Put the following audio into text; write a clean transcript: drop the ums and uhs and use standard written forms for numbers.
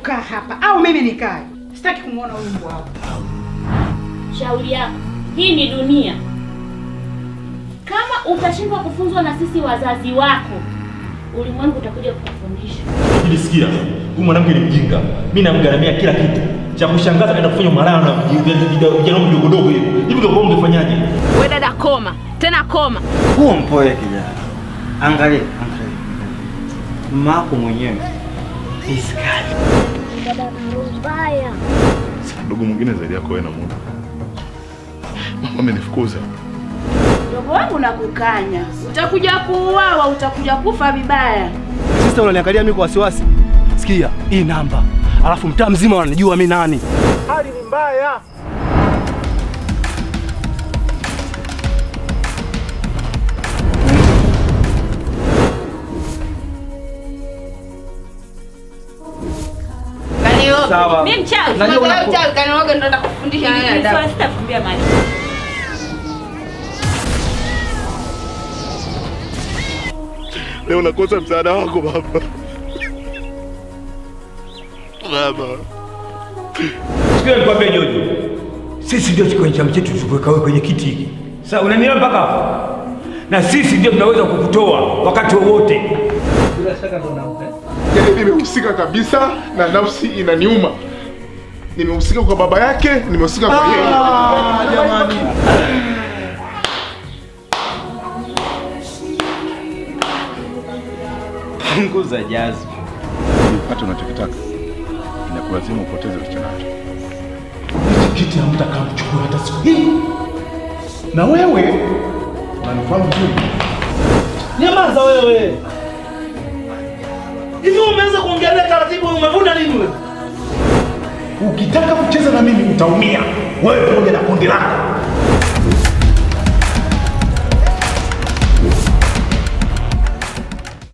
kukaa hapa au mimi nikae. Sitaki kumuona huyu mbwa hapa. Shauri yako. Hii ni dunia. Kama utashindwa kufunzwa na sisi wazazi wako, ulimwengu utakuja kukufundisha. Nilisikia huyu mwanamke ni mjinga. Mimi namgaramia kila kitu. Cha kushangaza kaenda kufanya malaya na vijana mdogo dogo hivi. Hivi kwa ungefanyaje? Wewe dada koma. Tena koma. Huo mpoe kijana. Angalia. Mama mwenyewe. Iskali. Dada mbaya. Ndugu mwingine zaidi yako wewe na Mungu. Mama amenifukuza. Ndugu wangu nakukanya. Utakuja kuuawa, utakuja kufa vibaya. Sister unaniangalia mimi kwa wasiwasi. Sikia, hii namba. Alafu mtaa mzima wanajua mimi nani. Hali ni mbaya. Sawa. Mimi mchawi. Najua mchawi kanioga ndo nakufundisha nini adabu. Sasa sitakumbia mali. Leo nakosa msaada wako baba. Baba. Sikia nikwambie Jojo. Sisi ndio kwenye chama chetu tukuweka wewe kwenye kiti hiki. Sasa unanielewa mpaka hapo? Na sisi ndio tunaweza kukutoa wakati wowote. Bila shaka ndo naomba. Yaani nimehusika kabisa na nafsi inaniuma. Nimehusika kwa baba yake, nimehusika kwa yeye. Jamani. Nguza jazi. Upate unachokitaka. Inakulazimu upoteze ulichonacho. Hichi kiti hamtakaa kuchukua hata siku hii. Na wewe unanifahamu vizuri. Nyamaza wewe. Hivi umeanza kuongelea taratibu, umevuna nini wewe? Ukitaka kucheza na mimi utaumia. Wewe pamoja na kundi lako.